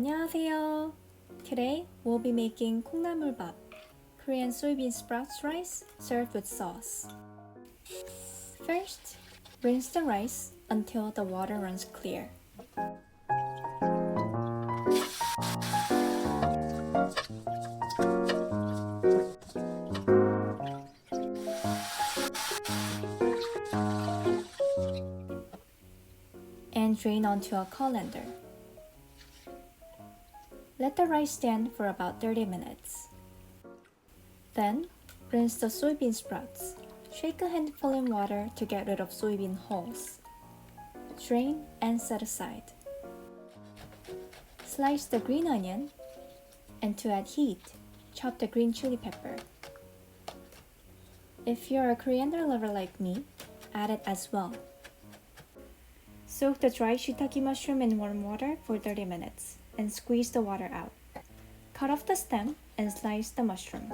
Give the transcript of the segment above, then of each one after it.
안녕하세요. Today we'll be making 콩나물밥, Korean soybean sprouts rice served with sauce. First, rinse the rice until the water runs clear. And drain onto a colander. Let the rice stand for about 30 minutes. Then, rinse the soybean sprouts. Shake a handful in water to get rid of soybean hulls. Drain and set aside. Slice the green onion, and to add heat, chop the green chili pepper. If you're a coriander lover like me, add it as well. Soak the dry shiitake mushroom in warm water for 30 minutes and squeeze the water out. Cut off the stem and slice the mushroom.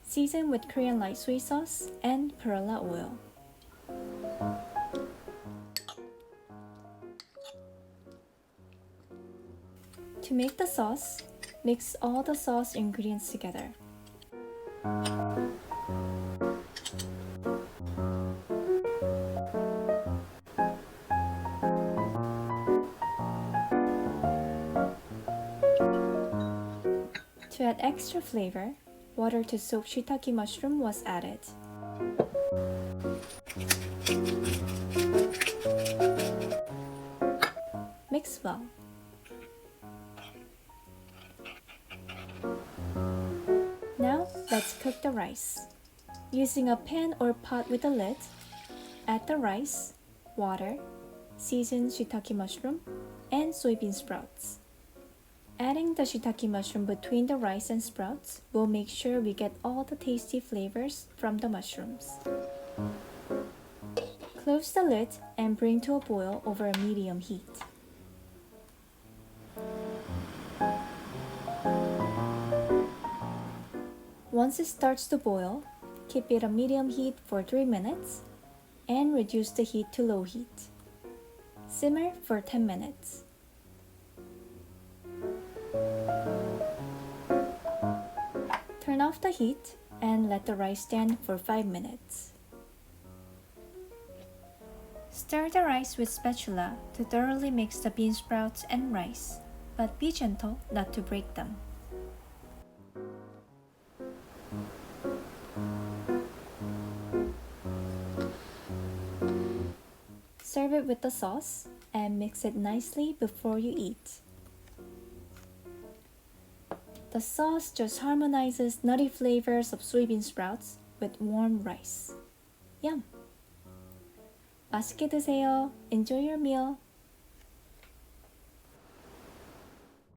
Season with Korean light soy sauce and Perilla oil. To make the sauce, mix all the sauce ingredients together. To add extra flavor, water to soak shiitake mushroom was added. Mix well. Now, let's cook the rice. Using a pan or pot with a lid, add the rice, water, seasoned shiitake mushroom, and soybean sprouts. Adding the shiitake mushroom between the rice and sprouts will make sure we get all the tasty flavors from the mushrooms. Close the lid and bring to a boil over a medium heat. Once it starts to boil, keep it at medium heat for 3 minutes and reduce the heat to low heat. Simmer for 10 minutes. Turn off the heat and let the rice stand for 5 minutes. Stir the rice with spatula to thoroughly mix the bean sprouts and rice, but be gentle not to break them. Serve it with the sauce and mix it nicely before you eat. The sauce just harmonizes nutty flavors of soybean sprouts with warm rice. Yum! 맛있게 드세요. Enjoy your meal.